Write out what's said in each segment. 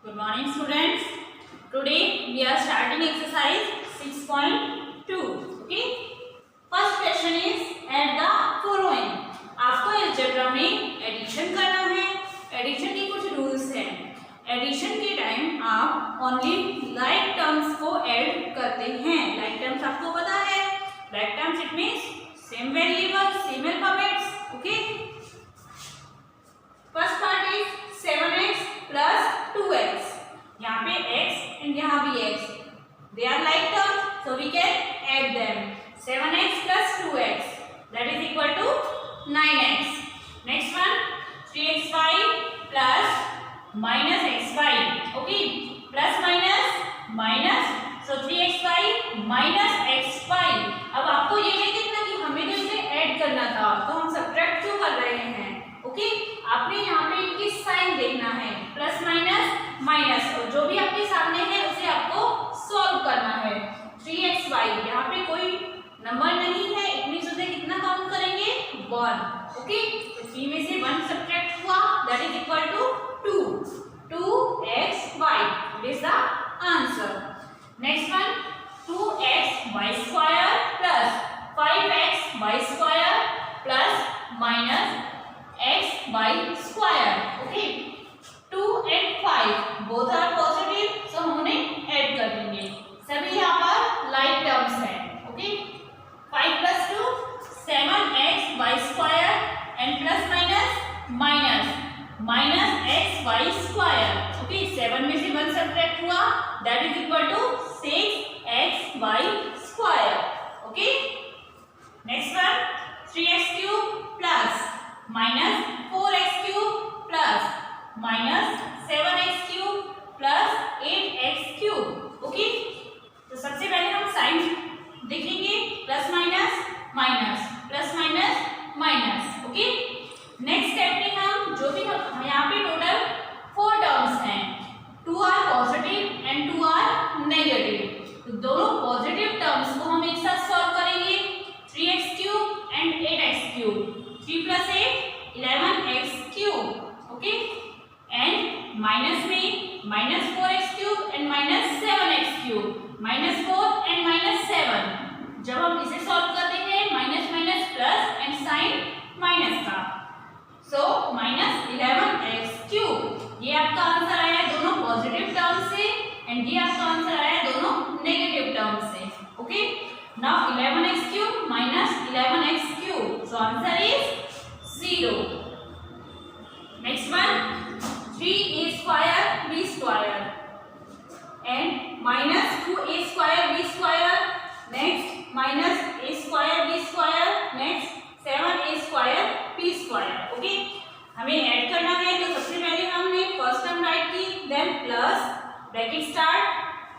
Good morning students. Today we are starting exercise 6.2. Okay. First question is add the following. आपको algebra में addition करना है. Addition के कुछ रूल्स हैं. एडिशन के टाइम आप ओनली लाइक टर्म्स को ऐड करते हैं. लाइक टर्म्स आपको पता है. Like terms it means same variable, same alphabets. Okay. First part is 7x plus 2x. यहाँ पे x and यहाँ भी x. They are like terms, so we can add them. 7x plus 2x that is equal to 9x. Next one 3xy plus minus xy. Okay, plus minus minus, so 3xy minus xy. अब आपको ये नहीं देखना कि हमें तो इसे add करना था, तो हम सब्ट्रैक्ट क्यों कर रहे हैं. ओके, आपने यहाँ पे इनकी साइन देखना है. प्लस माइनस माइनस, और जो भी आपके सामने है उसे आपको सॉल्व करना है. 3xy यहाँ पे कोई नंबर नहीं है, इतनी से कितना काउंट करेंगे 1. ओके, तो 3 में से 1 सब्ट्रैक्ट हुआ, that is equal to 2. 2xy is the answer. Next one 2xy square plus 5xy square plus minus xy square. Okay, 2 and 5 both are positive, so हम उन्हें ऐड कर देंगे. सभी यहाँ पर लाइक टर्म्स हैं. Okay, 5 plus 2 7xy square and plus minus minus xy square. Okay, 7 में से 1 सब्ट्रैक्ट हुआ, that is equal to 6xy square. Okay, next one 3x cube plus minus 4x cube plus minus 7x cube plus 8x cube. Okay, तो सबसे पहले हम sign देखेंगे. Plus minus minus, plus minus minus. Okay, next step में हम जो भी हम यहाँ पे टोटल 4 टर्म्स हैं. 2 are positive and 2 are negative. तो दोनों पॉजिटिव टर्म्स को हम एक साथ सॉल्व करेंगे. 3x cube and 8x cube. 3 plus 8 11x cube. Okay, and minus में minus 4x cube and minus 7x cube. minus 4 and minus 7. जब हम इसे सॉल्व करते हैं minus minus plus and sign minus का, सो minus 11x cube. ये आपका answer आया है दोनों पॉजिटिव टर्म से, एंड ये आपका आंसर आया है दोनों नेगेटिव टर्म से. Okay, now 11x cube minus 11x cube, so answer is 0. Next one 3a square b square and minus 2a square b square. Next minus a square b square. Next 7a square b square. Okay, हमें add करना है, तो सबसे पहले हमने first term write की, then plus bracket start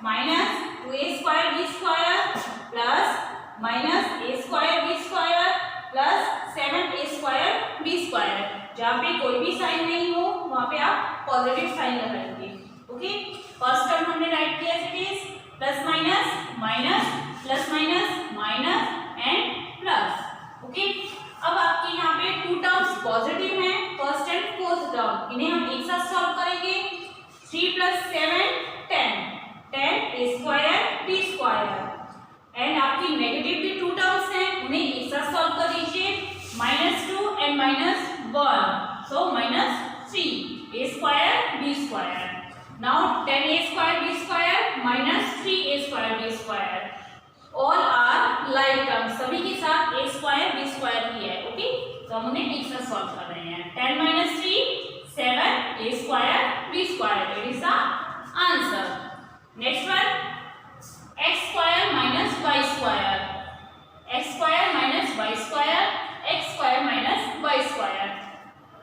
minus 2a square b square plus minus a square b square plus 7a square b square. जहाँ पे कोई भी साइन नहीं हो वहाँ पे आप पॉजिटिव साइन लगाएंगे. ओके, फर्स्ट टर्म हमने राइट किया is plus minus minus, plus minus minus and plus. Okay, अब आपके यहाँ पे 2 टर्म्स पॉजिटिव हैं, फर्स्ट एंड फोर्थ टर्म. इन्हें हम एक साथ सॉल्व करेंगे. 3 plus 7 10 a square b square. And आपकी नेगेटिव भी 2 टर्म्स हैं, उन्हें एक साथ सॉल्व कर दीजिए. -2 and -1, so -3 a square b square. Now 10a square b square minus 3a square b square. All are like terms, सभी के साथ a square b square ही है. ओके, तो हम उन्हें एक साथ सॉल्व कर रहे हैं. 10 minus 3 7 a square b square. That is the answer. Next one x square minus y square. x square minus y square, x square minus y square.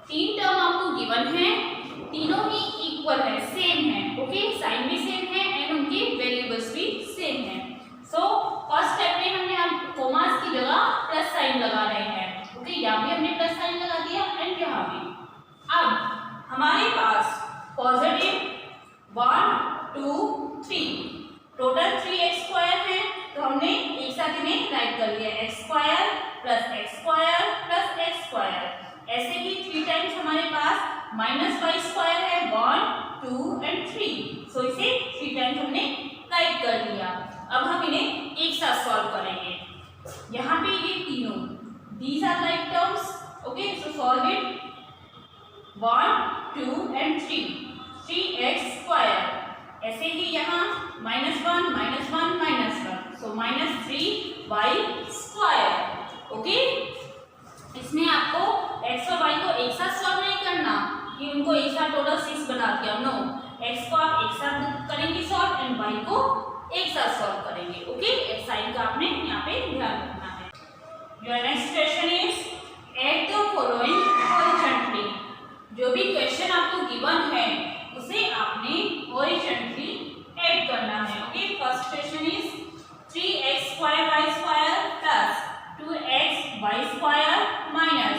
3 term आपको गिवन है, तीनों ही इक्वल है, सेम है. Okay, sign भी same है and उनकी variables भी same है. सो फर्स्ट स्टेप में हमने हम कॉमास की जगह प्लस साइन लगा रहे हैं. ओके, यहाँ भी हमने प्लस साइन लगा दिया एंड यहाँ भी. अब हमारे पास पॉजिटिव 1 2 3 टोटल 3x स्क्वायर है, तो हमने एक साथ इन्हें राइट कर लिया. x square plus x square plus x square. ऐसे ही 3 टाइम्स हमारे पास माइनस सो इसे 3 टाइम्स हमने राइट कर दिया। अब हम इन्हें एक साथ सॉल्व करेंगे। यहाँ पे ये तीनों these are like terms, okay, so solve it. 1 2 and 3 3x square. ऐसे ही यहाँ -1 -1 -1, सो -3y स्क्वायर। ओके, इसमें आपको x और y को एक साथ सॉल्व नहीं करना कि उनको एक साथ टोटल 6 बना दिया, नो, x को आप एक साथ करेंगे सॉल्व एंड y को एक साथ सॉल्व करेंगे। ओके, एक साइन का आपने यहाँ पे ध्यान रखना है। Your next question is add the following horizontally. जो भी क्वेश्चन आपको गिवन है उसे आपने हॉरिजॉन्टली ऐड करना है। Okay, first question is 3x square y square plus 2xy square minus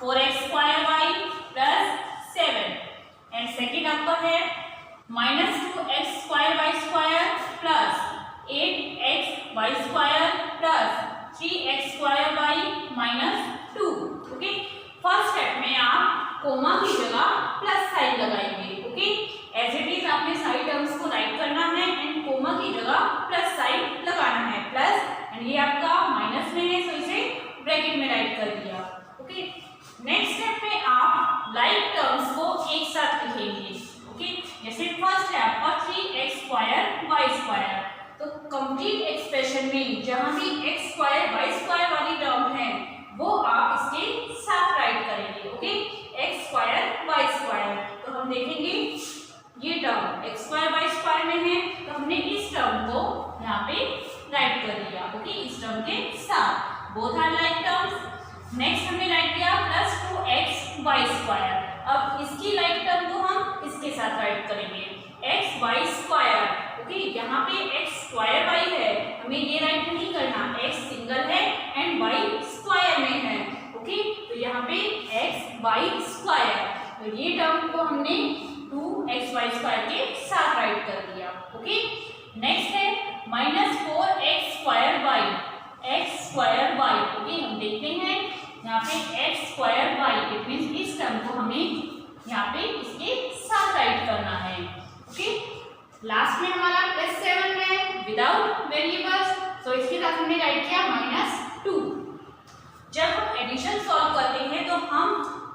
4x square y plus 7 and second आपका है -2x square y square plus 8xy square plus 3x square y minus 2। Okay, first step में आप coma की जगह plus sign लगाएंगे। Okay, as it is आपने सारी terms को राइट करना है एंड कोमा की जगह प्लस साइन लगाना है, प्लस एंड ये आपका माइनस में है, सो इसे ब्रैकेट में राइट कर दिया। ओके, नेक्स्ट स्टेप में आप लाइक टर्म्स को एक साथ लिखेंगे। ओके, जैसे फर्स्ट है आपका 3x स्क्वायर y स्क्वायर, तो कंप्लीट एक्सप्रेशन में जहां भी x स्क्वायर y स्क्वायर वाली टर्म है वो आप इसके साथ राइट करेंगे। Okay, x square y square, तो हम देखेंगे ये term x square y square में है तो हमने इस टर्म को यहाँ पे राइट कर दिया। ओके, इस टर्म के साथ, both are like terms. Next हमने राइट किया प्लस 2xy स्क्वायर। अब इसकी लाइक टर्म को हम इसके साथ राइट करेंगे, xy स्क्वायर। ओके, यहाँ पे x स्क्वायर y है, हमें ये राइट नहीं करना, x सिंगल है एंड y स्क्वायर में है। ओके, तो यहाँ पे xy स्क्वायर, तो ये टर्म को हमने 2xy स्क्वायर के साथ राइट कर दिया। ओके, नेक्स्ट है -4x square y, x square y। Okay, हम देखते हैं यहाँ पे x square y, it means इस टर्म को हमें यहाँ पे इसके साथ राइट करना है। ओके, लास्ट में हमारा +7 है विदाउट वेरिएबल्स, सो इसके साथ हमने राइट किया -2। जब हम एडिशन सॉल्व करते हैं तो हम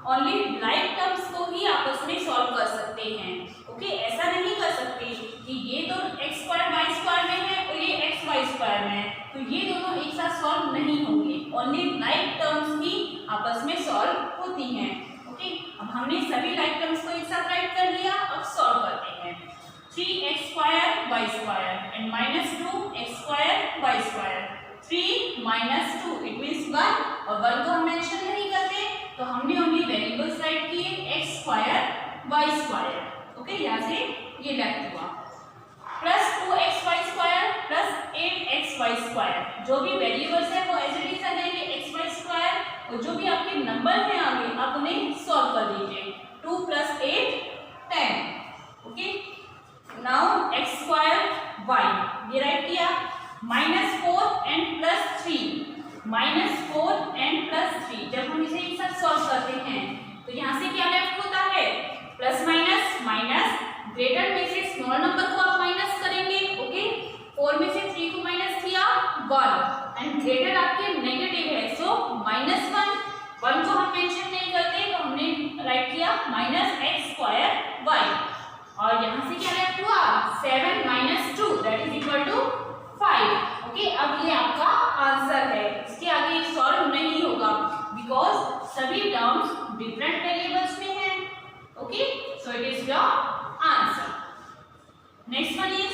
ओनली लाइक टर्म्स को ही आपस में सॉल्व कर सकते हैं। ओके, ऐसा नहीं कर सकते कि ये तो x स्क्वायर y स्क्वायर में है और ये x y स्क्वायर में है, तो ये दोनों एक साथ सॉल्व नहीं होंगे, ओनली लाइक टर्म्स ही आपस में सॉल्व होती हैं। ओके, अब हमने सभी लाइक टर्म्स को एक साथ राइट कर लिया, अब सॉल्व करते हैं। 3x square y square and -2x square y square, 3 -2 it means 1, और 1 को हम मेंशन नहीं करते तो हमने ओनली वेरिएबल्स राइट किए x square y square. Okay, यहाँ से ये लेफ्ट हुआ plus 2xy square plus 8xy square, जो भी वेरिएबल्स है वो एज इट इज रहेंगे xy स्क्वायर, और जो भी आपके नंबर हैं आगे आप उन्हें सॉल्व कर दीजिए। 2 + 8 10। Okay, now x square y ये राइट किया, -4 एंड +3, -4 एंड +3, जब हम इसे एक साथ सॉल्व करते हैं तो यहाँ से क्या लेफ्ट होता है, प्लस माइनस माइनस, ग्रेटर में से स्मॉल नंबर को आप माइनस करेंगे। ओके, 4 में से 3 को माइनस किया 1 एंड ग्रेटर आपके नेगेटिव है, सो -1, 1 को हम मेंशन नहीं करते तो हमने राइट किया -x स्क्वायर y, और यहाँ से क्या लेफ्ट हुआ 7 - 2 that is equal to 5। Okay, अब ये आपका आंसर है, इसके आगे सॉल्व नहीं होगा बिकॉज सभी टर्म्स डिफरेंट वेरिएबल्स में हैं। Okay, so it is your answer. Next one is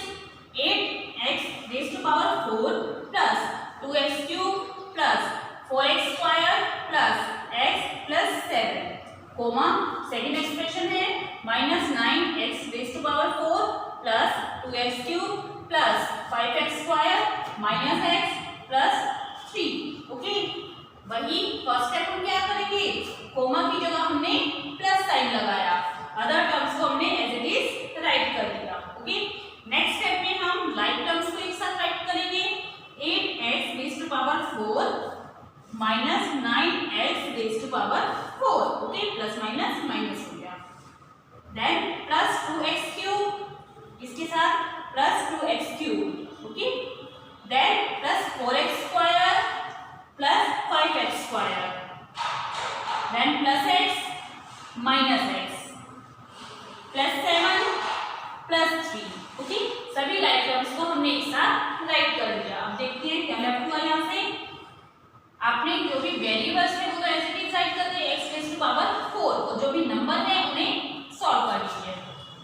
8x raised to power 4 plus 2x cube plus 4x square plus x plus 7, comma second expression है -9x raised to power 4 plus 2x cube plus 5x square minus x plus 3। Okay, वही first step हम क्या करेंगे, comma की जगह हमने plus sign लगाया, other terms को हमने एज इट इज राइट कर दिया। ओके, नेक्स्ट स्टेप में हम लाइक टर्म्स को एक साथ राइट करेंगे, 8x raised to power 4 minus 9x raised to power 4। Okay, plus minus minus हो गया, देन प्लस 2x क्यूब, इसके +7 +3। ओके, सभी लाइक टर्म्स को हमने एक साथ राइट कर दिया। अब देखते हैं क्या लेफ्ट हुआ यहाँ से। आपने जो भी वेरिएबल्स है वो तो ऐसे ही राइट कर दिए, x⁴ और जो भी नंबर है उन्हें सॉल्व कर लीजिए।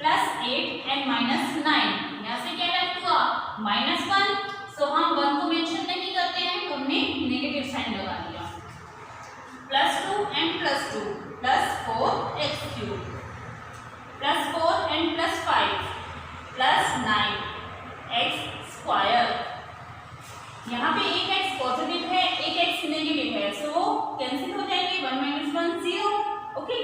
+8 and -9, यहाँ से क्या लेफ्ट हुआ -1। सो हम 1 को मेंशन नहीं करते हैं तो हमने नेगेटिव साइन लगा दिया। +2 and +2 +4x³ +4 and +5 +9x²। यहाँ पे एक x पॉजिटिव है, एक x नेगेटिव है, सो वो कैंसिल हो जाएंगे। 1 - 1 0। Okay,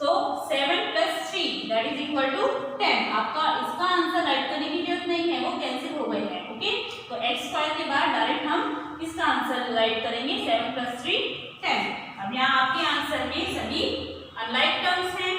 so 7 + 3 that is equal to 10। आपका इसका आंसर राइट करने की जरूरत नहीं है, वो कैंसिल हो गए हैं। ओके, तो x² के बाद डायरेक्ट हम इसका आंसर राइट करेंगे। 7 + 3 10। अब यहाँ आपके आंसर में सभी अनलाइक टर्म्स हैं।